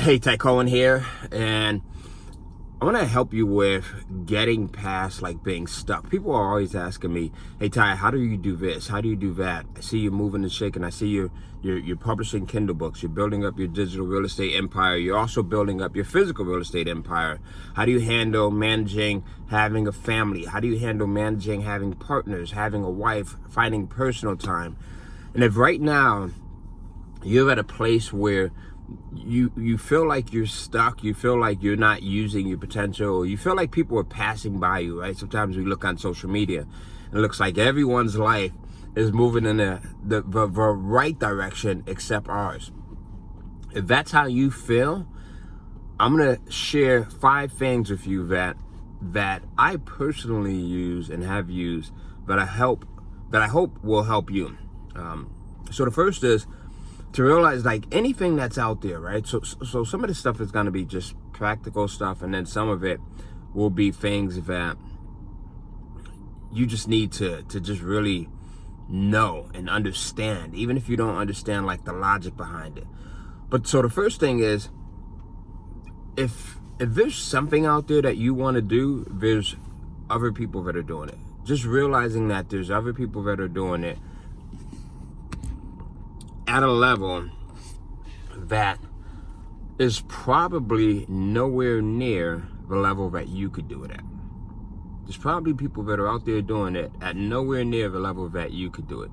Hey, Ty Cohen here, and I want to help you with getting past like being stuck. People are always asking me, "Hey, Ty, how do you do this? How do you do that?" I see you moving and shaking. I see you're publishing Kindle books. You're building up your digital real estate empire. You're also building up your physical real estate empire. How do you handle managing having a family? How do you handle managing having partners, having a wife, finding personal time? And if right now you're at a place where you feel like you're stuck, you feel like you're not using your potential, or you feel like people are passing by you, right? Sometimes we look on social media and it looks like everyone's life is moving in the right direction except ours. If that's how you feel, I'm gonna share 5 things with you that I personally use and have used that I hope will help you. So the first is to realize, like, anything that's out there, right? So some of this stuff is going to be just practical stuff, and then some of it will be things that you just need to just really know and understand, even if you don't understand like the logic behind it. But so the first thing is, if there's something out there that you want to do, there's other people that are doing it. Just realizing that there's other people that are doing it at a level that is probably nowhere near the level that you could do it at. There's probably people that are out there doing it at nowhere near the level that you could do it.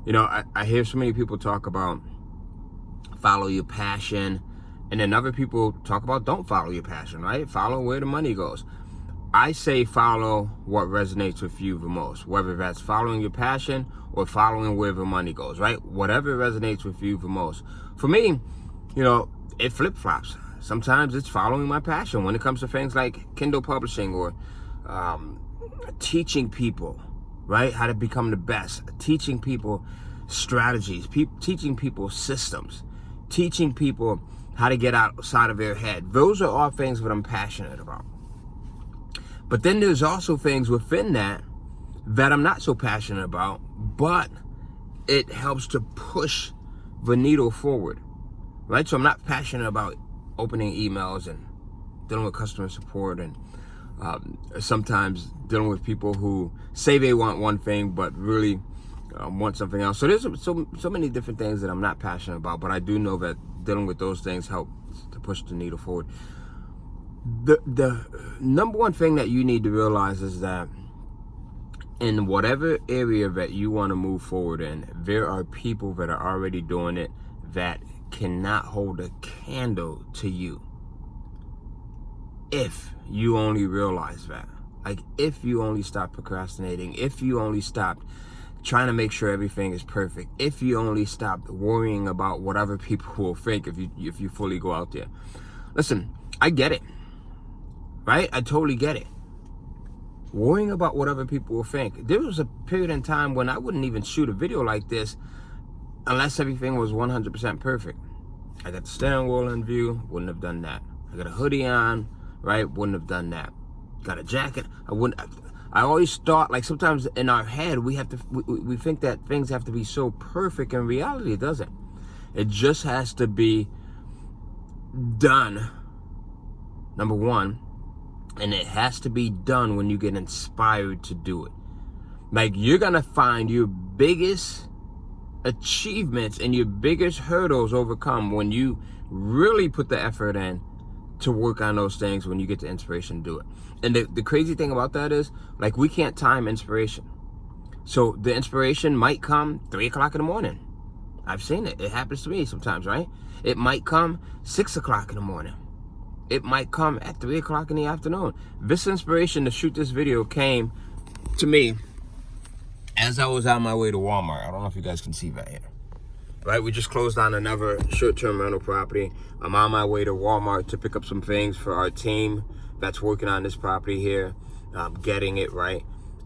You know, I hear so many people talk about follow your passion, and then other people talk about don't follow your passion, right? Follow where the money goes. I say follow what resonates with you the most, whether that's following your passion or following where the money goes, right? Whatever resonates with you the most. For me, you know, it flip-flops. Sometimes it's following my passion when it comes to things like Kindle publishing or teaching people, right, how to become the best, teaching people strategies, teaching people systems, teaching people how to get outside of their head. Those are all things that I'm passionate about. But then there's also things within that I'm not so passionate about, but it helps to push the needle forward, right? So I'm not passionate about opening emails and dealing with customer support, and sometimes dealing with people who say they want one thing but really want something else. So there's so many different things that I'm not passionate about, but I do know that dealing with those things help to push the needle forward. The number one thing that you need to realize is that in whatever area that you want to move forward in, there are people that are already doing it that cannot hold a candle to you. If you only realize that, like, if you only stop procrastinating, if you only stopped trying to make sure everything is perfect, if you only stopped worrying about what other people will think if you fully go out there. Listen, I get it. Right? I totally get it. Worrying about what other people will think. There was a period in time when I wouldn't even shoot a video like this unless everything was 100% perfect. I got the steering wheel in view, wouldn't have done that. I got a hoodie on, right? Wouldn't have done that. Got a jacket, I always thought, like, sometimes in our head we think that things have to be so perfect. In reality, it doesn't. It just has to be done, number one. And it has to be done when you get inspired to do it. Like, you're going to find your biggest achievements and your biggest hurdles overcome when you really put the effort in to work on those things, when you get the inspiration to do it. And the crazy thing about that is, like, we can't time inspiration. So the inspiration might come 3 o'clock in the morning. I've seen it. It happens to me sometimes, right? It might come 6 o'clock in the morning. It might come at 3 o'clock in the afternoon. This inspiration to shoot this video came to me as I was on my way to Walmart. I don't know if you guys can see that here. Right, we just closed on another short-term rental property. I'm on my way to Walmart to pick up some things for our team that's working on this property here, getting it right.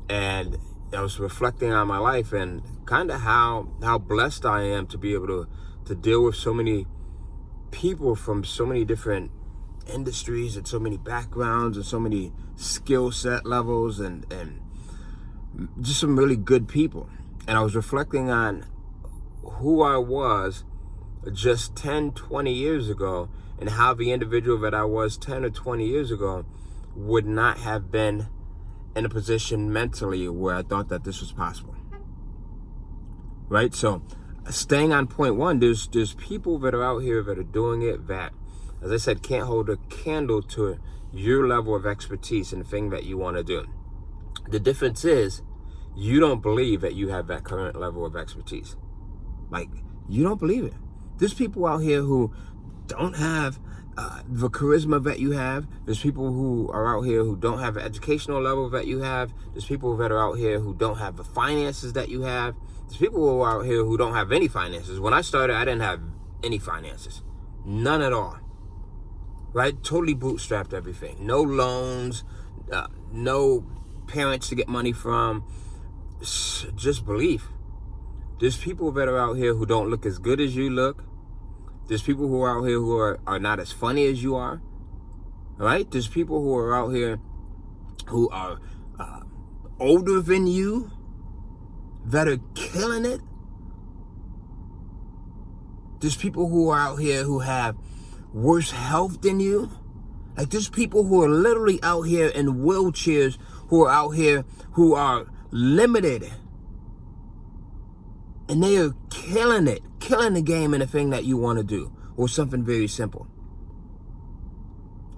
And I was reflecting on my life and kind of how blessed I am to be able to deal with so many people from so many different industries and so many backgrounds and so many skill set levels and just some really good people. And I was reflecting on who I was just 10, 20 years ago, and how the individual that I was 10 or 20 years ago would not have been in a position mentally where I thought that this was possible. Right? So staying on point one, there's people that are out here that are doing it that, as I said, can't hold a candle to your level of expertise in the thing that you want to do. The difference is you don't believe that you have that current level of expertise. Like, you don't believe it. There's people out here who don't have the charisma that you have. There's people who are out here who don't have the educational level that you have. There's people that are out here who don't have the finances that you have. There's people who are out here who don't have any finances. When I started, I didn't have any finances. None at all. Right? Totally bootstrapped everything. No loans, no parents to get money from. Just belief. There's people that are out here who don't look as good as you look. There's people who are out here who are not as funny as you are. Right? There's people who are out here who are older than you that are killing it. There's people who are out here who have worse health than you. Like, there's people who are literally out here in wheelchairs, who are out here who are limited. And they are killing it, killing the game in the thing that you want to do, or something very simple.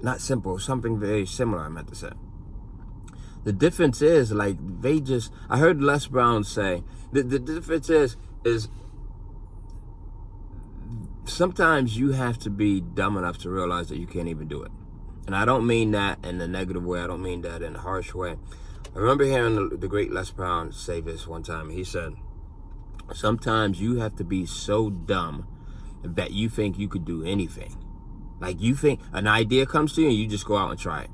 Not simple, something very similar, I meant to say. The difference is, like, I heard Les Brown say, the difference is sometimes you have to be dumb enough to realize that you can't even do it. And I don't mean that in a negative way. I don't mean that in a harsh way. I remember hearing the great Les Brown say this one time. He said, sometimes you have to be so dumb that you think you could do anything. Like, you think an idea comes to you and you just go out and try it.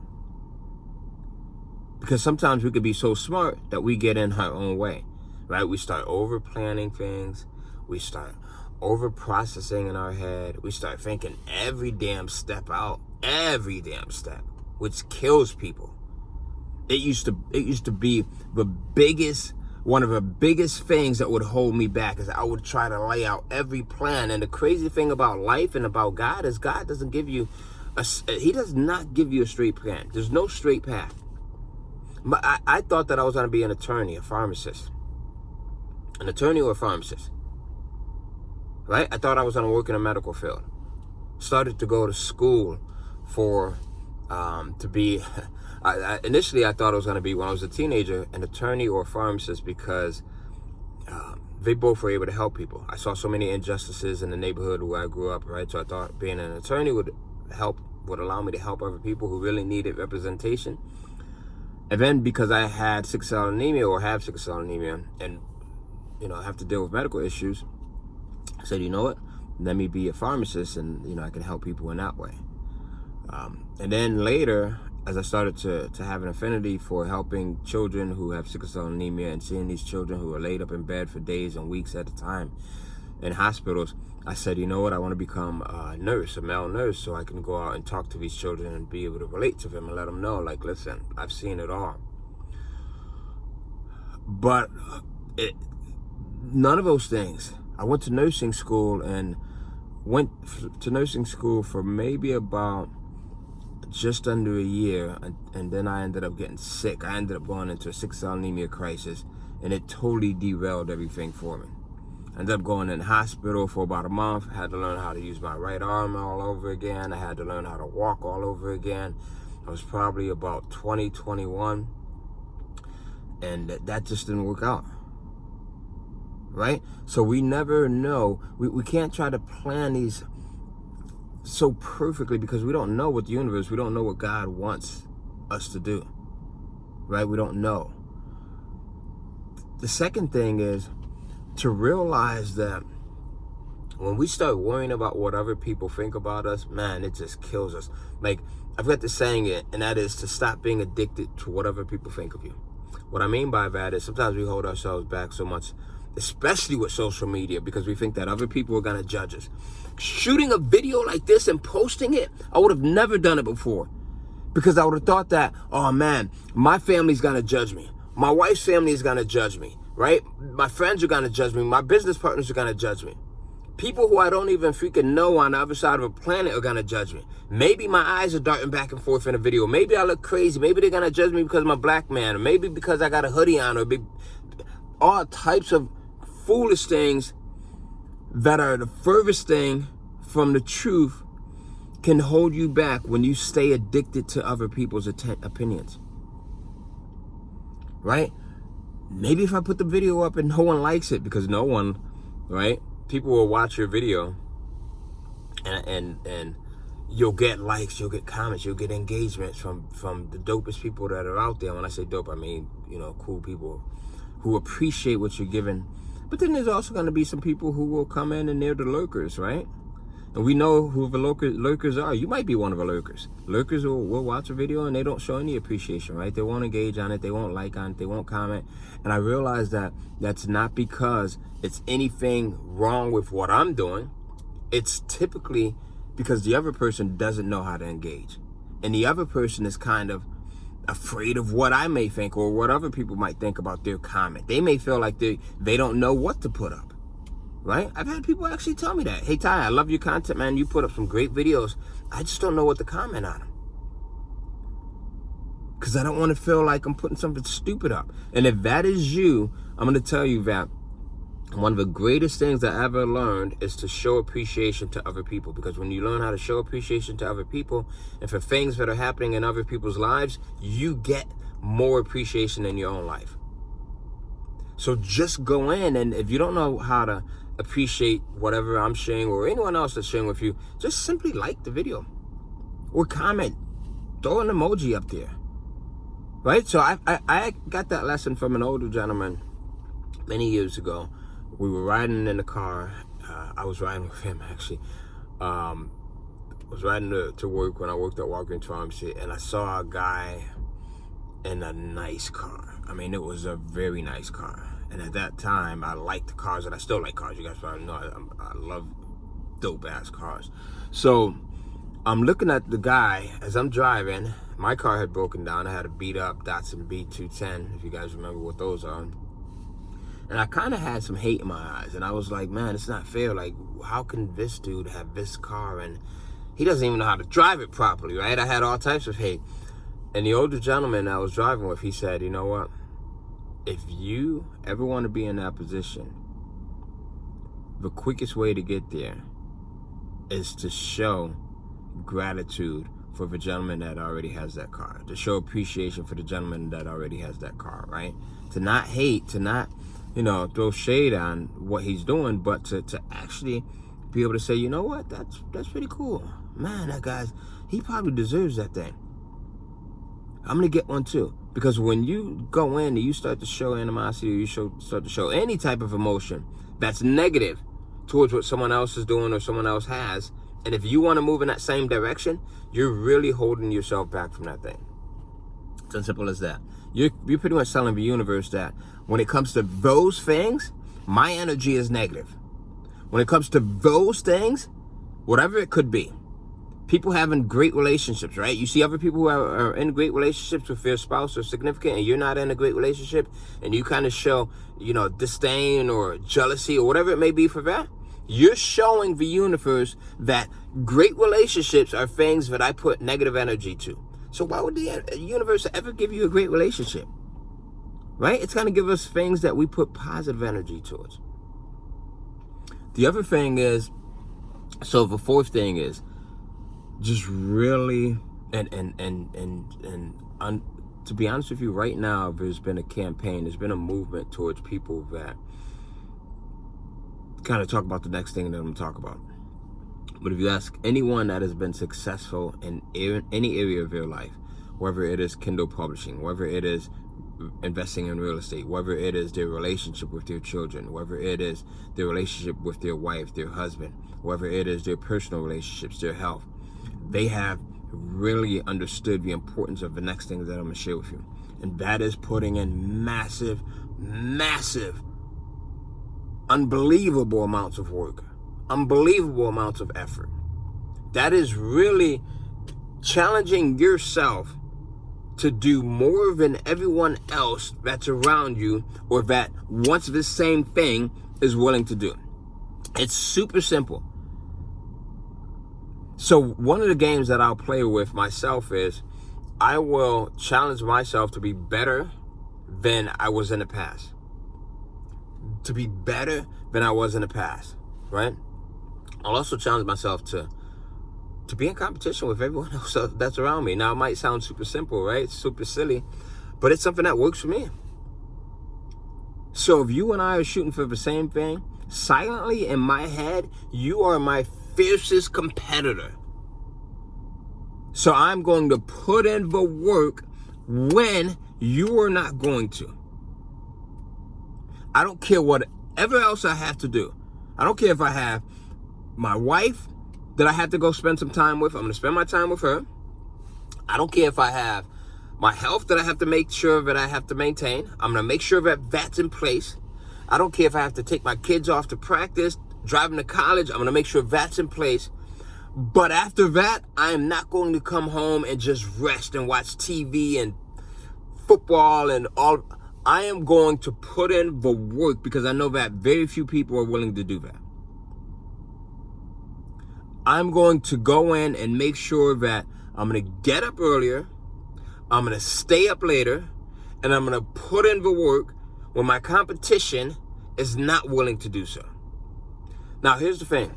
Because sometimes we could be so smart that we get in our own way, right? We start over planning things. We start over processing in our head. We start thinking every damn step out, which kills people. It used to be one of the biggest things that would hold me back, is I would try to lay out every plan. And the crazy thing about life and about God is God doesn't give you He does not give you a straight plan. There's no straight path. But I thought that I was going to be an attorney, a pharmacist. An attorney or a pharmacist. Right? I thought I was going to work in a medical field. Started to go to school for, to be, initially I thought I was going to be, when I was a teenager, an attorney or a pharmacist, because they both were able to help people. I saw so many injustices in the neighborhood where I grew up, right? So I thought being an attorney would allow me to help other people who really needed representation. And then because I had sickle cell anemia, or have sickle cell anemia, and, I have to deal with medical issues, I said, you know what? Let me be a pharmacist, and, I can help people in that way. And then later, as I started to have an affinity for helping children who have sickle cell anemia, and seeing these children who are laid up in bed for days and weeks at a time in hospitals, I said, you know what? I want to become a nurse, a male nurse, so I can go out and talk to these children and be able to relate to them and let them know, like, listen, I've seen it all. But none of those things. I went to nursing school for maybe about just under a year, and then I ended up getting sick. I ended up going into a sickle cell anemia crisis, and it totally derailed everything for me. I ended up going in the hospital for about a month. I had to learn how to use my right arm all over again. I had to learn how to walk all over again. I was probably about 20, 21, and that just didn't work out. Right? So we never know. We can't try to plan these so perfectly, because we don't know what the universe, we don't know what God wants us to do. Right? We don't know. The second thing is to realize that when we start worrying about what other people think about us, man, it just kills us. Like, I've got this saying, and that is to stop being addicted to what other people think of you. What I mean by that is sometimes we hold ourselves back so much, especially with social media, because we think that other people are going to judge us. Shooting a video like this and posting it, I would have never done it before, because I would have thought that, oh man, my family's going to judge me. My wife's family is going to judge me, right? My friends are going to judge me. My business partners are going to judge me. People who I don't even freaking know on the other side of a planet are gonna judge me. Maybe my eyes are darting back and forth in a video. Maybe I look crazy. Maybe they're gonna judge me because I'm a black man, or maybe because I got a hoodie on, or all types of foolish things that are the furthest thing from the truth can hold you back when you stay addicted to other people's opinions. Right? Maybe if I put the video up and no one likes it, because no one, right? People will watch your video and you'll get likes, you'll get comments, you'll get engagements from the dopest people that are out there. When I say dope, I mean, cool people who appreciate what you're giving. But then there's also going to be some people who will come in and they're the lurkers, right? And we know who the lurkers are. You might be one of the lurkers. Lurkers will watch a video and they don't show any appreciation, right? They won't engage on it. They won't like on it. They won't comment. And I realize that that's not because it's anything wrong with what I'm doing. It's typically because the other person doesn't know how to engage. And the other person is kind of afraid of what I may think or what other people might think about their comment. They may feel like they don't know what to put up. Right? I've had people actually tell me that. Hey, Ty, I love your content, man. You put up some great videos. I just don't know what to comment on them. Because I don't want to feel like I'm putting something stupid up. And if that is you, I'm going to tell you that one of the greatest things I ever learned is to show appreciation to other people. Because when you learn how to show appreciation to other people and for things that are happening in other people's lives, you get more appreciation in your own life. So just go in, and if you don't know how to appreciate whatever I'm sharing or anyone else that's sharing with you, just simply like the video or comment, throw an emoji up there, right? So I got that lesson from an older gentleman many years ago. We were riding in the car. I was riding with him, actually. I was riding to work when I worked at Walgreens Pharmacy, and I saw a guy in a nice car. I mean, it was a very nice car. And at that time, I liked cars, and I still like cars. You guys probably know I love dope-ass cars. So I'm looking at the guy as I'm driving. My car had broken down. I had a beat-up Datsun B210, if you guys remember what those are. And I kind of had some hate in my eyes. And I was like, man, it's not fair. Like, how can this dude have this car? And he doesn't even know how to drive it properly, right? I had all types of hate. And the older gentleman I was driving with, he said, you know what? If you ever want to be in that position, the quickest way to get there is to show gratitude for the gentleman that already has that car. To show appreciation for the gentleman that already has that car, right? To not hate, to not, throw shade on what he's doing, but to actually be able to say, you know what, that's pretty cool. Man, that guy's, he probably deserves that thing. I'm going to get one too. Because when you go in and you start to show animosity, or you start to show any type of emotion that's negative towards what someone else is doing or someone else has, and if you want to move in that same direction, you're really holding yourself back from that thing. It's as simple as that. You're pretty much telling the universe that when it comes to those things, my energy is negative. When it comes to those things, whatever it could be, people having great relationships, right? You see other people who are in great relationships with their spouse or significant, and you're not in a great relationship, and you kind of show, disdain or jealousy or whatever it may be for that. You're showing the universe that great relationships are things that I put negative energy to. So why would the universe ever give you a great relationship? Right? It's going to give us things that we put positive energy towards. The other thing is, so the fourth thing is, just really, and to be honest with you, right now, there's been a campaign, there's been a movement towards people that kind of talk about the next thing that I'm going to talk about. But if you ask anyone that has been successful in any area of their life, whether it is Kindle publishing, whether it is investing in real estate, whether it is their relationship with their children, whether it is their relationship with their wife, their husband, whether it is their personal relationships, their health, they have really understood the importance of the next thing that I'm going to share with you. And that is putting in massive, unbelievable amounts of work, unbelievable amounts of effort. That is really challenging yourself to do more than everyone else that's around you or that wants this same thing is willing to do. It's super simple. So one of the games that I'll play with myself is I will challenge myself to be better than I was in the past. To be better than I was in the past, right? I'll also challenge myself to be in competition with everyone else that's around me. Now, it might sound super simple, right? It's super silly, but it's something that works for me. So if you and I are shooting for the same thing, silently in my head, you are my fiercest competitor. So I'm going to put in the work when you are not going to. I don't care whatever else I have to do. I don't care if I have my wife that I have to go spend some time with. I'm going to spend my time with her. I don't care if I have my health that I have to make sure that I have to maintain. I'm going to make sure that that's in place. I don't care if I have to take my kids off to practice, drive them to college. I'm going to make sure that's in place. But after that, I am not going to come home and just rest and watch TV and football and all. I am going to put in the work because I know that very few people are willing to do that. I'm going to go in and make sure that I'm going to get up earlier, I'm going to stay up later, and I'm going to put in the work when my competition is not willing to do so. Now, here's the thing.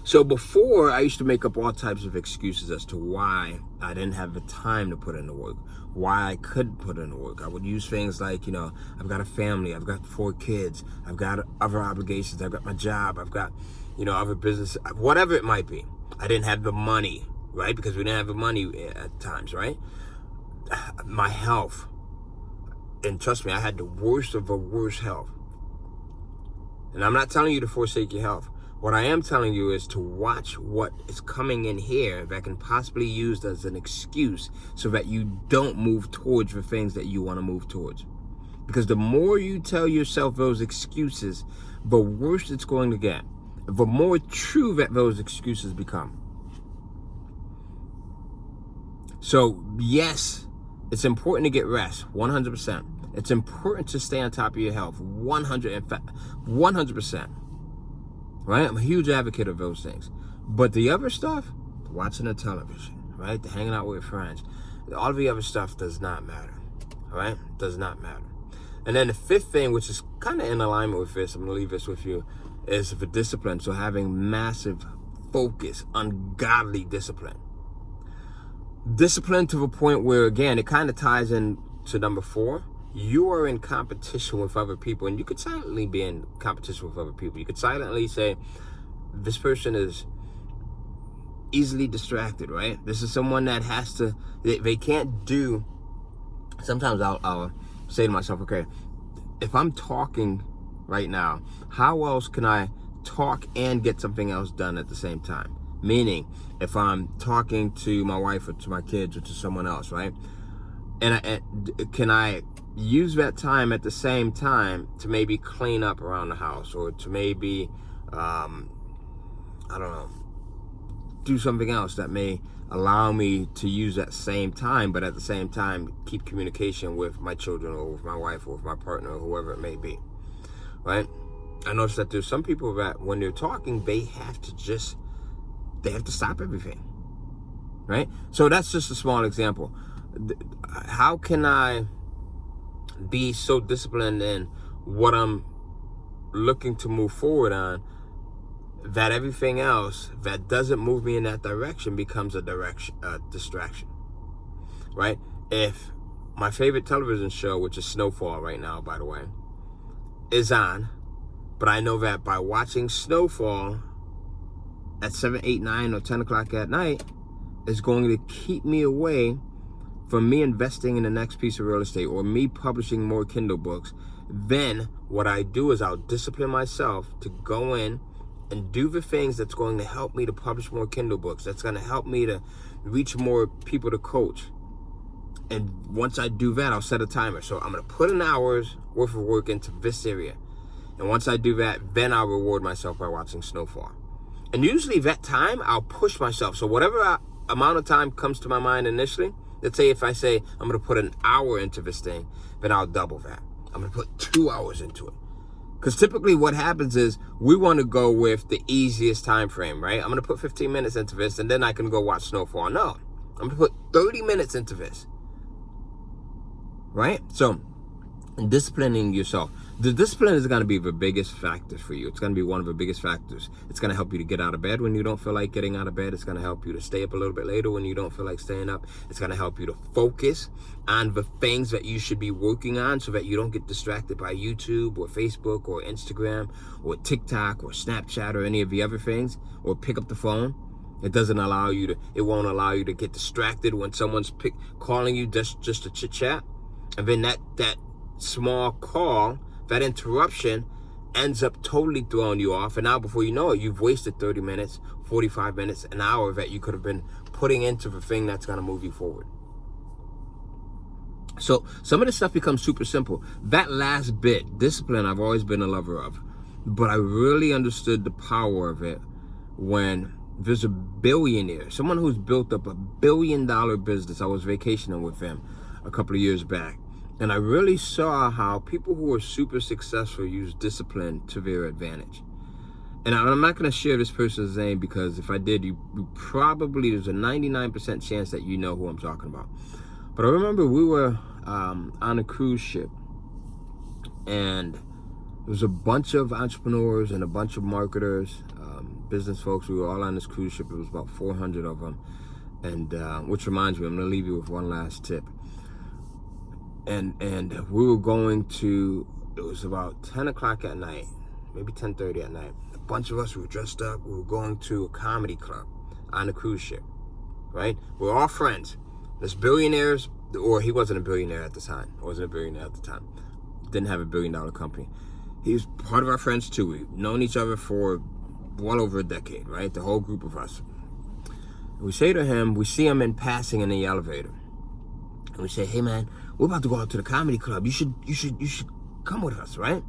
So before, I used to make up all types of excuses as to why I didn't have the time to put in the work, why I couldn't put in the work. I would use things like, I've got a family, I've got 4 kids, I've got other obligations, I've got my job, I've got, other business, whatever it might be. I didn't have the money, right? Because we didn't have the money at times, right? My health. And trust me, I had the worst of the worst health. And I'm not telling you to forsake your health. What I am telling you is to watch what is coming in here that can possibly be used as an excuse so that you don't move towards the things that you want to move towards. Because the more you tell yourself those excuses, the worse it's going to get. The more true that those excuses become. So, yes, it's important to get rest, 100%. It's important to stay on top of your health, 100%. Right? I'm a huge advocate of those things. But the other stuff, watching the television, right? The hanging out with friends, all the other stuff does not matter. All right? Does not matter. And then the 5th thing, which is kind of in alignment with this, I'm going to leave this with you, is the discipline. So having massive focus, ungodly discipline. Discipline to the point where, again, it kind of ties in to number 4. You are in competition with other people, and you could silently be in competition with other people. You could silently say, this person is easily distracted, right? This is someone that has to, they can't do, sometimes I'll say to myself, okay, if I'm talking right now, how else can I talk and get something else done at the same time? Meaning, if I'm talking to my wife or to my kids or to someone else, right? And can I use that time at the same time to maybe clean up around the house, or to maybe, do something else that may allow me to use that same time, but at the same time keep communication with my children or with my wife or with my partner or whoever it may be, right? I noticed that there's some people that when they're talking, they have to stop everything, right? So that's just a small example. How can I be so disciplined in what I'm looking to move forward on that everything else that doesn't move me in that direction becomes a distraction, right? If my favorite television show, which is Snowfall right now, by the way, is on, but I know that by watching Snowfall at 7, 8, 9, or 10 o'clock at night is going to keep me away from me investing in the next piece of real estate or me publishing more Kindle books, then what I do is I'll discipline myself to go in and do the things that's going to help me to publish more Kindle books, that's going to help me to reach more people to coach. And once I do that, I'll set a timer. So I'm going to put an hour's worth of work into this area. And once I do that, then I'll reward myself by watching Snowfall. And usually that time, I'll push myself. So whatever amount of time comes to my mind initially, let's say if I say I'm going to put an hour into this thing, then I'll double that. I'm going to put 2 hours into it. Because typically what happens is we want to go with the easiest time frame, right? I'm going to put 15 minutes into this and then I can go watch snowfall. No, I'm going to put 30 minutes into this, right? So disciplining yourself. The discipline is going to be the biggest factor for you. It's going to be one of the biggest factors. It's going to help you to get out of bed when you don't feel like getting out of bed. It's going to help you to stay up a little bit later when you don't feel like staying up. It's going to help you to focus on the things that you should be working on so that you don't get distracted by YouTube or Facebook or Instagram or TikTok or Snapchat or any of the other things, or pick up the phone. It won't allow you to get distracted when someone's calling you just to chit chat. And then that small call, that interruption ends up totally throwing you off. And now before you know it, you've wasted 30 minutes, 45 minutes, an hour that you could have been putting into the thing that's going to move you forward. So some of this stuff becomes super simple. That last bit, discipline, I've always been a lover of. But I really understood the power of it when there's a billionaire, someone who's built up $1 billion business. I was vacationing with him a couple of years back. And I really saw how people who are super successful use discipline to their advantage. And I'm not going to share this person's name because if I did, you probably, there's a 99% chance that you know who I'm talking about. But I remember we were on a cruise ship, and there was a bunch of entrepreneurs and a bunch of marketers, business folks. We were all on this cruise ship. It was about 400 of them. And which reminds me, I'm going to leave you with one last tip. And we were going to, it was about 10 o'clock at night, maybe 10:30 at night. A bunch of us were dressed up. We were going to a comedy club on a cruise ship, right? We're all friends. There's billionaires, or he wasn't a billionaire at the time. Didn't have $1 billion company. He was part of our friends too. We've known each other for well over a decade, right? The whole group of us. And we say to him, we see him in passing in the elevator. And we say, hey man, we're about to go out to the comedy club. You should come with us, right?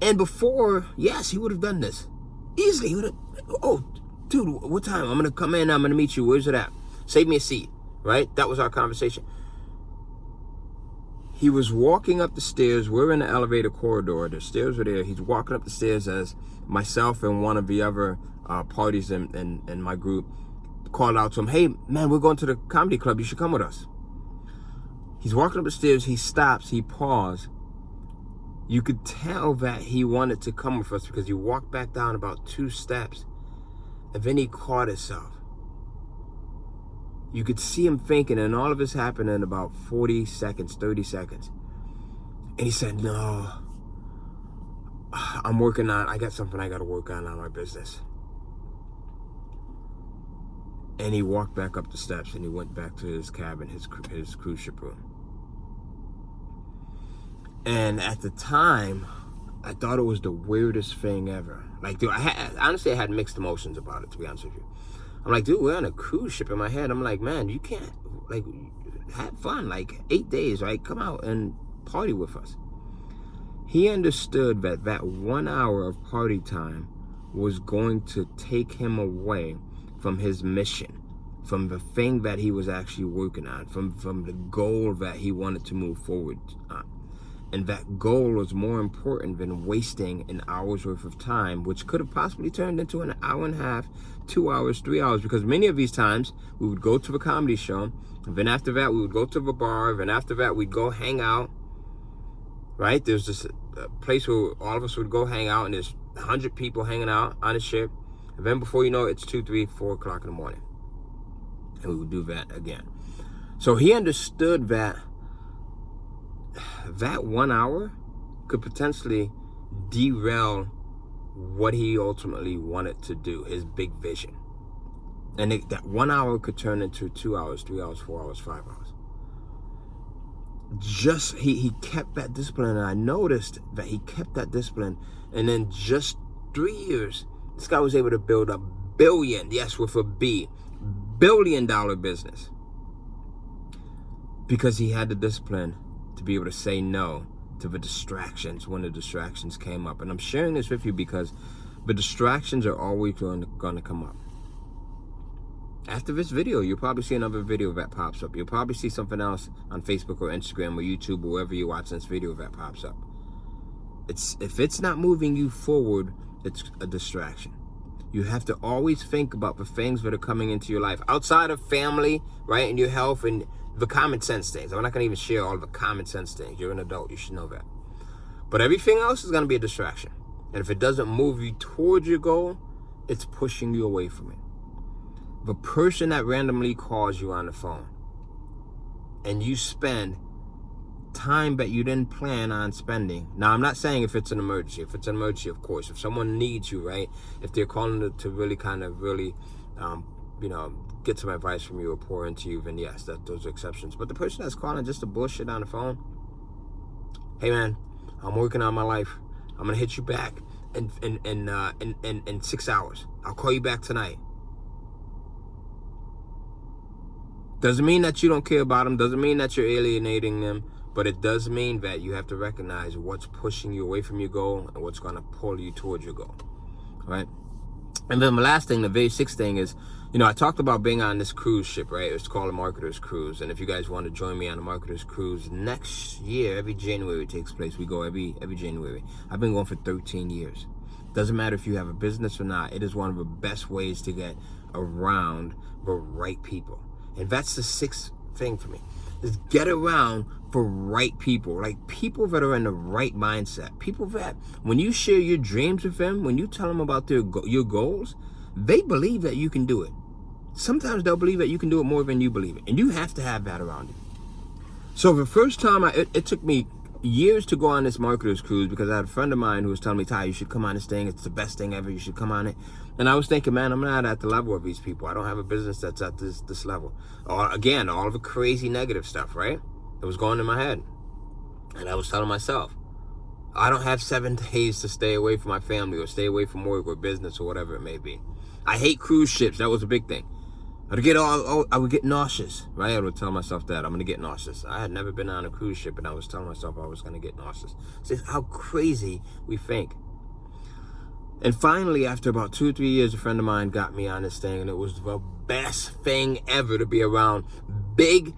And before, yes, he would have done this. Easily. He would have, oh, dude, what time? I'm going to come in. I'm going to meet you. Where's it at? Save me a seat, right? That was our conversation. He was walking up the stairs. We're in the elevator corridor. The stairs were there. He's walking up the stairs as myself and one of the other parties in my group called out to him, hey, man, we're going to the comedy club. You should come with us. He's walking up the stairs, he stops, he paused. You could tell that he wanted to come with us because he walked back down about 2 steps, and then he caught himself. You could see him thinking, and all of this happened in about 40 seconds, 30 seconds. And he said, no, I got something I got to work on my business. And he walked back up the steps and he went back to his cabin, his cruise ship room. And at the time, I thought it was the weirdest thing ever. Like, dude, honestly, I had mixed emotions about it, to be honest with you. I'm like, dude, we're on a cruise ship. In my head, I'm like, man, you can't, like, have fun. Like, 8 days, right? Come out and party with us. He understood that 1 hour of party time was going to take him away from his mission, from the thing that he was actually working on, from the goal that he wanted to move forward on. And that goal was more important than wasting an hour's worth of time, which could have possibly turned into an hour and a half, 2 hours, 3 hours, because many of these times we would go to a comedy show, and then after that we would go to the bar, and after that we'd go hang out, right? There's this place where all of us would go hang out, and there's 100 people hanging out on the ship, and then before you know it, it's 2, 3, 4 o'clock in the morning, and we would do that again. So he understood that 1 hour could potentially derail what he ultimately wanted to do, his big vision. And that 1 hour could turn into 2 hours, 3 hours, 4 hours, 5 hours. Just, he kept that discipline, and I noticed that he kept that discipline, and in just 3 years, this guy was able to build a billion, yes, with a B, $1 billion business. Because he had the discipline to be able to say no to the distractions when the distractions came up. And I'm sharing this with you because the distractions are always going to come up. After this video, you'll probably see another video that pops up. You'll probably see something else on Facebook or Instagram or YouTube or wherever you're watching this video that pops up. If it's not moving you forward, it's a distraction. You have to always think about the things that are coming into your life outside of family, right, and your health and the common sense things. I'm not going to even share all the common sense things. You're an adult. You should know that. But everything else is going to be a distraction. And if it doesn't move you towards your goal, it's pushing you away from it. The person that randomly calls you on the phone and you spend time that you didn't plan on spending. Now, I'm not saying if it's an emergency. If it's an emergency, of course. If someone needs you, right? If they're calling to really kind of get some advice from you or pour into you, then yes, those are exceptions. But the person that's calling just to bullshit on the phone, hey man, I'm working on my life. I'm gonna hit you back in 6 hours. I'll call you back tonight. Doesn't mean that you don't care about them. Doesn't mean that you're alienating them. But it does mean that you have to recognize what's pushing you away from your goal and what's going to pull you towards your goal. All right? And then the last thing, the very sixth thing is, I talked about being on this cruise ship, right? It's called a Marketer's Cruise. And if you guys want to join me on a Marketer's Cruise next year, every January it takes place. We go every January. I've been going for 13 years. Doesn't matter if you have a business or not. It is one of the best ways to get around the right people. And that's the sixth thing for me, is get around for right people, like people that are in the right mindset, people that when you share your dreams with them, when you tell them about your goals, they believe that you can do it. Sometimes they'll believe that you can do it more than you believe it, and you have to have that around you. So the first time it took me years to go on this Marketer's Cruise because I had a friend of mine who was telling me, Ty, you should come on this thing. It's the best thing ever. You should come on it. And I was thinking, man, I'm not at the level of these people. I don't have a business that's at this level. Again, all of the crazy negative stuff, right? It was going in my head. And I was telling myself, I don't have 7 days to stay away from my family or stay away from work or business or whatever it may be. I hate cruise ships. That was a big thing. I would get nauseous, right? I would tell myself that I'm going to get nauseous. I had never been on a cruise ship, and I was telling myself I was going to get nauseous. So it's how crazy we think. And finally, after about 2 or 3 years, a friend of mine got me on this thing, and it was the best thing ever to be around big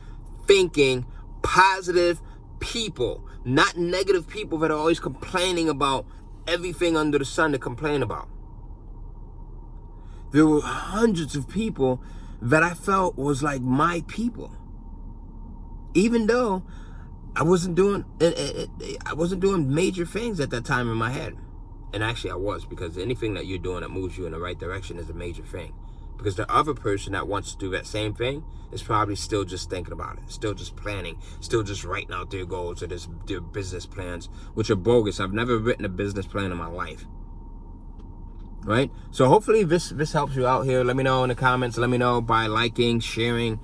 thinking, positive people, not negative people that are always complaining about everything under the sun to complain about. There were hundreds of people that I felt was like my people, even though I wasn't doing major things at that time in my head. And actually I was, because anything that you're doing that moves you in the right direction is a major thing. Because the other person that wants to do that same thing is probably still just thinking about it, still just planning, still just writing out their goals or their business plans, which are bogus. I've never written a business plan in my life. Right? So hopefully this helps you out here. Let me know in the comments. Let me know by liking, sharing.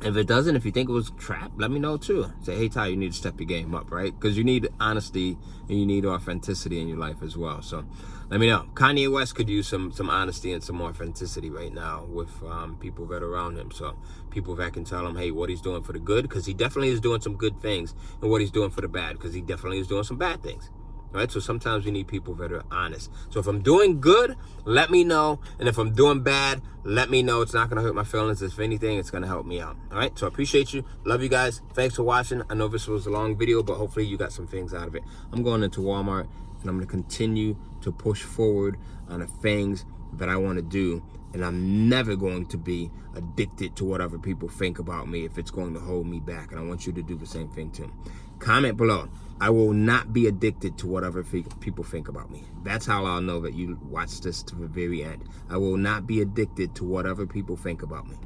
If it doesn't, if you think it was crap, let me know too. Say, hey, Ty, you need to step your game up, right? Because you need honesty and you need authenticity in your life as well. So let me know. Kanye West could use some honesty and some authenticity right now with people that are around him. So people that can tell him, hey, what he's doing for the good, because he definitely is doing some good things, and what he's doing for the bad, because he definitely is doing some bad things. Right? So sometimes we need people that are honest. So if I'm doing good, let me know. And if I'm doing bad, let me know. It's not going to hurt my feelings. If anything, it's going to help me out. All right? So I appreciate you. Love you guys. Thanks for watching. I know this was a long video, but hopefully you got some things out of it. I'm going into Walmart, and I'm going to continue to push forward on the things that I want to do. And I'm never going to be addicted to what other people think about me if it's going to hold me back. And I want you to do the same thing too. Comment below. I will not be addicted to what other people think about me. That's how I'll know that you watched this to the very end. I will not be addicted to what other people think about me.